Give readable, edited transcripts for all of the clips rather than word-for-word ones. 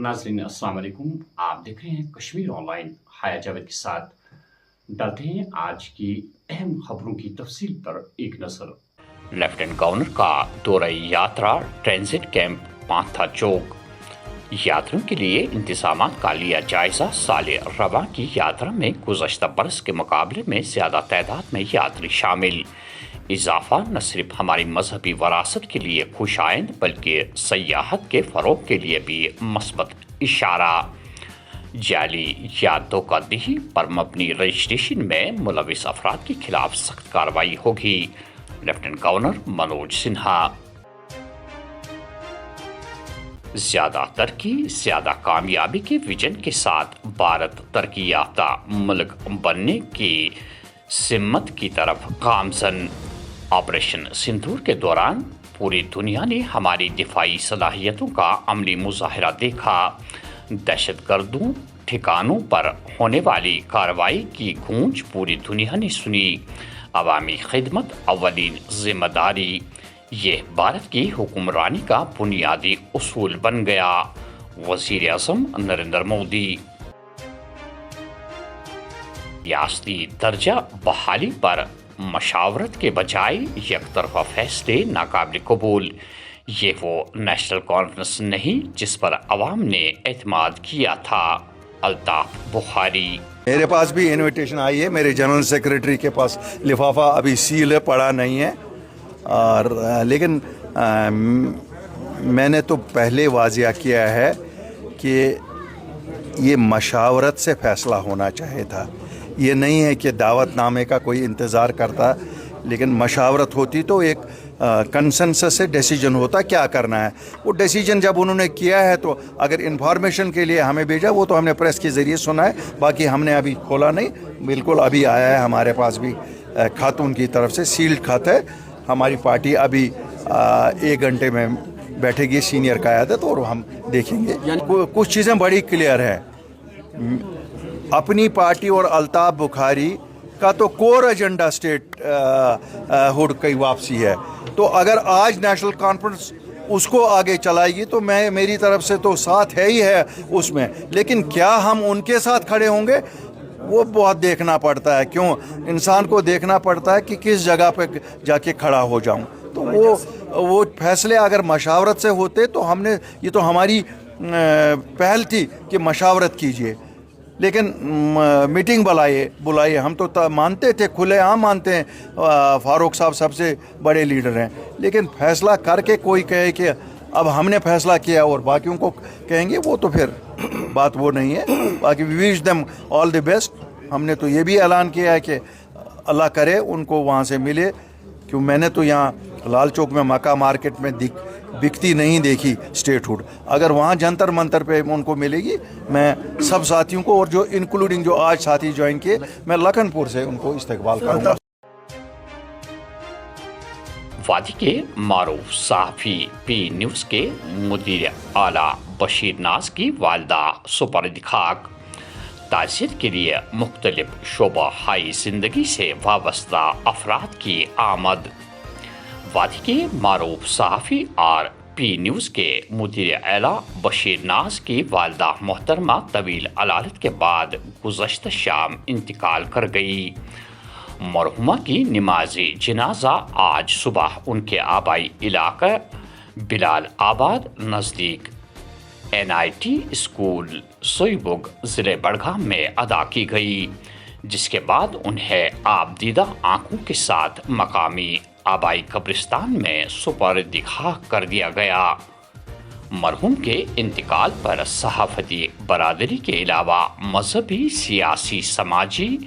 नाज़रीन अस्सलाम वालेकुम। आप देख रहे हैं कश्मीर ऑनलाइन। हाया जावेद के साथ डालते हैं आज की अहम खबरों की तफसील पर एक नज़र। लेफ्टिनेंट गवर्नर का दौरा यात्रा ट्रांजिट कैंप पांथा चौक। यात्रियों के लिए इंतजाम का लिया जायजा। साल रवा की यात्रा में गुज़श्ता बरस के मुकाबले में ज़्यादा तादाद में यात्री शामिल। इजाफा न सिर्फ हमारी मजहबी वरासत के लिए खुशाइंद बल्कि सयाहत के फ़रोग के लिए भी मस्बत इशारा। जाली या धोखाधड़ी पर मबनी रजिस्ट्रेशन में मुलविस अफराद के खिलाफ सख्त कार्रवाई होगी। Lieutenant governor Manoj Sinha. ज़्यादा तरक्की ज़्यादा कामयाबी के विजन के साथ भारत तरक्की याफ्ता मुल्क बनने की सिमत की तरफ गामजन। ऑपरेशन सिंदूर के दौरान पूरी दुनिया ने हमारी दिफाई सलाहियतों का अमली मुजाहरा देखा। दहशतगर्दों ठिकानों पर होने वाली कार्रवाई की गूंज पूरी दुनिया ने सुनी। अवामी खिदमत अव्वलीन जिम्मेदारी, ये भारत की हुक्मरानी का बुनियादी उसूल बन गया। वज़ीर आज़म नरेंद्र मोदी। रियासती दर्जा बहाली पर मशावरत के बजाय यकतरफा फैसले नाकाबिल कबूल। ये वो नेशनल कॉन्फ्रेंस नहीं जिस पर अवाम ने एतमाद किया था। अल्ताफ बुखारी। मेरे पास भी इनविटेशन आई है, मेरे जनरल सेक्रेटरी के पास लिफाफा अभी सील है, पड़ा नहीं है। और लेकिन मैंने तो पहले वाजिया किया है कि ये मशावरत से फैसला होना चाहिए था। ये नहीं है कि दावतनामे का कोई इंतज़ार करता, लेकिन मशावरत होती तो एक कंसेंसस से डिसीजन होता क्या करना है। वो डिसीजन जब उन्होंने किया है तो अगर इंफॉर्मेशन के लिए हमें भेजा, वो तो हमने प्रेस के ज़रिए सुना है, बाकी हमने अभी खोला नहीं। बिल्कुल अभी आया है हमारे पास भी खत उनकी तरफ से, सील्ड खत है। हमारी पार्टी अभी 1 घंटे में बैठेगी सीनियर क़यादत और हम देखेंगे। कुछ चीज़ें बड़ी क्लियर है। अपनी पार्टी और अल्ताफ बुखारी का तो कोर एजेंडा स्टेट हुड की वापसी है। तो अगर आज नेशनल कॉन्फ्रेंस उसको आगे चलाएगी तो मेरी तरफ से तो साथ है ही है उसमें, लेकिन क्या हम उनके साथ खड़े होंगे वो बहुत देखना पड़ता है। क्यों इंसान को देखना पड़ता है कि किस जगह पे जाके खड़ा हो जाऊं। तो वो फैसले अगर मशावरत से होते तो हमने, ये तो हमारी पहल थी कि मशावरत कीजिए, लेकिन मीटिंग बुलाइए। हम तो मानते थे, खुले आम मानते हैं, फारूक साहब सबसे बड़े लीडर हैं, लेकिन फैसला करके कोई कहे कि अब हमने फैसला किया और बाकियों को कहेंगे, वो तो फिर बात वो नहीं है। बाकी we wish them all the best. हमने तो ये भी ऐलान किया है कि अल्लाह करे उनको वहाँ से मिले, क्यों मैंने तो यहाँ लाल चौक में मक्का मार्केट में बिकती नहीं देखी स्टेटहुड। अगर वहाँ जंतर मंतर पे उनको मिलेगी, मैं सब साथियों को और जो इंक्लूडिंग जो आज साथी ज्वाइन किए, मैं लखनपुर से उनको इस्तकबाल करूँगा। वादी के मारूफ सहाफ़ी पी न्यूज़ के मुदीर आला बशीर नाज की वालदा सुपर्द खाक। ताज़ियत के लिए मुख्तलिफ शोबा हाई ज़िंदगी से वाबस्ता अफराद की आमद। वादी के मारूफ सहाफ़ी और पी न्यूज़ के मुदीर आला बशीर नाज की वालदा मोहतरमा तवील अलालत के बाद गुज़श्ता शाम इंतकाल कर गई। मरहुमा की नमाज़ी जनाजा आज सुबह उनके आबाई इलाका बिलाल आबाद नज़दीक NIT स्कूल सोईबुग ज़िले बड़गाम में अदा की गई, जिसके बाद उन्हें आबदीदा आंखों के साथ मकामी आबाई कब्रिस्तान में सुपर्द खाक कर दिया गया। मरहूम के इंतकाल पर सहाफ़ती बरादरी के अलावा मजहबी, सियासी, समाजी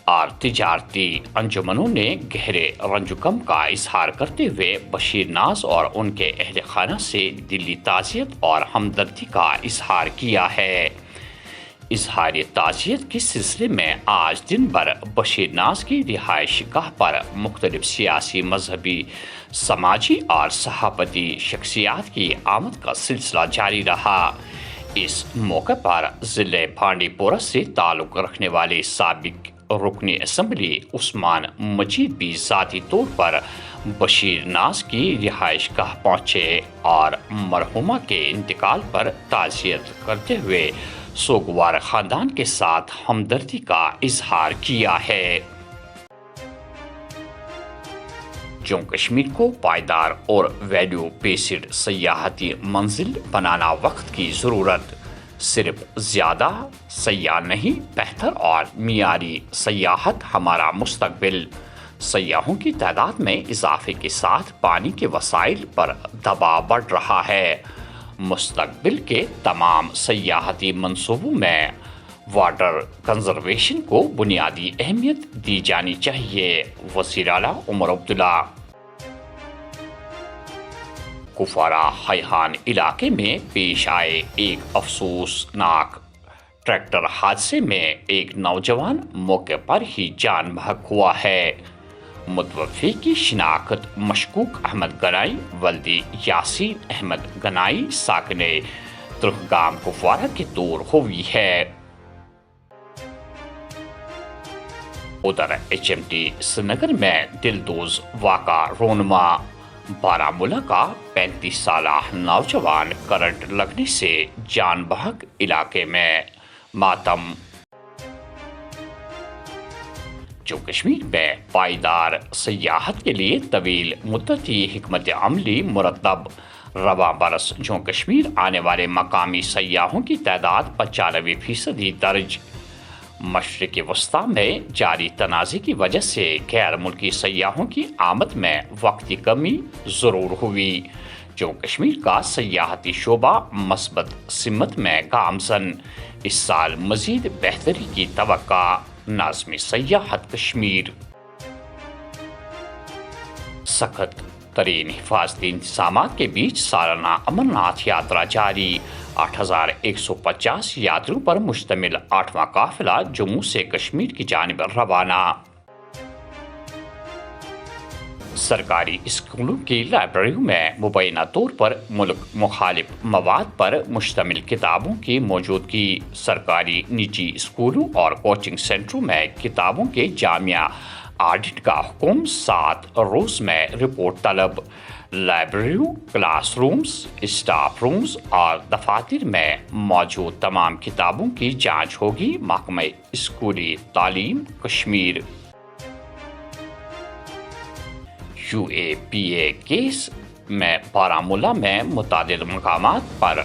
और तिजारती अंजुमनों ने गहरे रंजुकम का इजहार करते हुए बशीर नाज और उनके अहल खाना से दिली ताज़ियत और हमदर्दी का इजहार किया है। इजहार ताज़ियत के सिलसिले में आज दिन भर बशीर नाज की रिहाइश गाह पर मुख्तलिफ सियासी, मजहबी, समाजी और सहाफ़ती शख्सियात की आमद का सिलसिला जारी रहा। इस मौके पर ज़िले बांडीपोरा से ताल्लुक़ रखने वाले साबिक रुकनी असम्बली उस्मान मजीद भी ज़ाती तौर पर بشیر ناز کی رہائش گاہ پہنچے اور مرحومہ کے انتقال پر تعزیت کرتے ہوئے سوگوار خاندان کے ساتھ ہمدردی کا اظہار کیا ہے۔ جموں کشمیر کو پائیدار اور ویلیو بیسڈ سیاحتی منزل بنانا وقت کی ضرورت، صرف زیادہ سیاح نہیں، بہتر اور معیاری سیاحت ہمارا مستقبل۔ سیاحوں کی تعداد میں اضافے کے ساتھ پانی کے وسائل پر دباؤ بڑھ رہا ہے۔ مستقبل کے تمام سیاحتی منصوبوں میں واٹر کنزرویشن کو بنیادی اہمیت دی جانی چاہیے: وزیر اعلیٰ عمر عبداللہ۔ کپوارہ حیحان علاقے میں پیش آئے ایک افسوسناک ٹریکٹر حادثے میں ایک نوجوان موقع پر ہی جان بحق ہوا ہے۔ متوفی کی شناخت مشکوک احمد گنائی ولدی یاسین احمد گنائی ساکن ترکگام کپوارہ کے طور ہوئی ہے۔ ادھر HMT سرینگر میں دلدوز واقعہ رونما، بارہمولہ کا 35 سالہ نوجوان کرنٹ لگنے سے جان بحق، علاقے میں ماتم۔ جموں کشمیر میں پائیدار سیاحت کے لیے طویل مدتی حکمت عملی مرتب۔ رواں برس جموں کشمیر آنے والے مقامی سیاحوں کی تعداد 95% درج۔ مشرق وسطیٰ میں جاری تنازع کی وجہ سے غیر ملکی سیاحوں کی آمد میں وقتی کمی ضرور ہوئی۔ جموں کشمیر کا سیاحتی شعبہ مثبت سمت میں گامزن، اس سال مزید بہتری کی توقع: ناظم سیاحت کشمیر۔ سخت ترین حفاظتی انتظامات کے بیچ سالانہ امرناتھ یاترا جاری، 8150 یاتریوں پر مشتمل 8واں قافلہ جموں سے کشمیر کی جانب روانہ۔ سرکاری اسکولوں کی لائبریریوں میں مبینہ طور پر ملک مخالف مواد پر مشتمل کتابوں کی موجودگی۔ سرکاری نجی اسکولوں اور کوچنگ سینٹروں میں کتابوں کے جامع آڈٹ کا حکم، 7 روز میں رپورٹ طلب۔ لائبریریوں، کلاس رومز، اسٹاف رومز اور دفاتر میں موجود تمام کتابوں کی جانچ ہوگی: محکمہ اسکولی تعلیم کشمیر۔ UAPA کیس میں بارہمولہ میں متعدد مقامات پر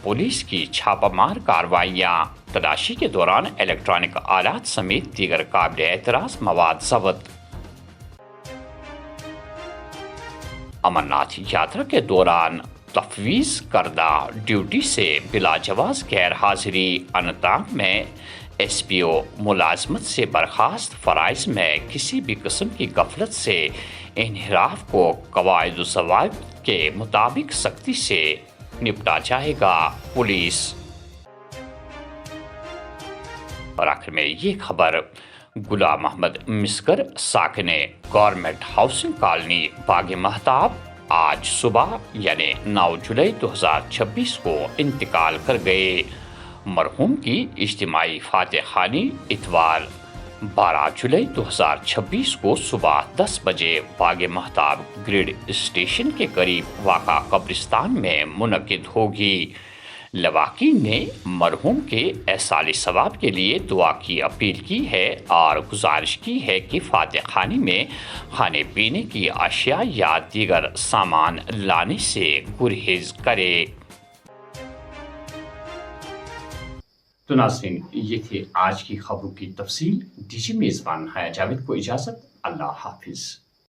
پولیس کی چھاپہ مار کارروائیاں، تلاشی کے دوران الیکٹرانک آلات سمیت دیگر قابل اعتراض مواد ضبط۔ امرناتھ یاترا کے دوران تفویض کردہ ڈیوٹی سے بلا جواز غیر حاضری، اننتناگ میں SPO ملازمت سے برخاست، فرائض میں کسی بھی قسم کی غفلت سے انحراف کو قواعد و ضوابط کے مطابق سختی سے نپٹا جائے گا: پولیس۔ اور آخر میں یہ خبر: غلام محمد مسگر ساکن گورنمنٹ ہاؤسنگ کالونی باغ مہتاب آج صبح یعنی 9 جولائی 2026 کو انتقال کر گئے۔ مرحوم کی اجتماعی فاتح خوانی اتوار 12 جولائی 2026 کو صبح 10 بجے باغ مہتاب گریڈ اسٹیشن کے قریب واقع قبرستان میں منعقد ہوگی۔ لواحقین نے مرحوم کے ایصال ثواب کے لیے دعا کی اپیل کی ہے اور گزارش کی ہے کہ فاتح خوانی میں کھانے پینے کی اشیاء یا دیگر سامان لانے سے گریز کرے۔ تو ناظرین، یہ تھے آج کی خبروں کی تفصیل۔ دیجیے میزبان حیا جاوید کو اجازت۔ اللہ حافظ۔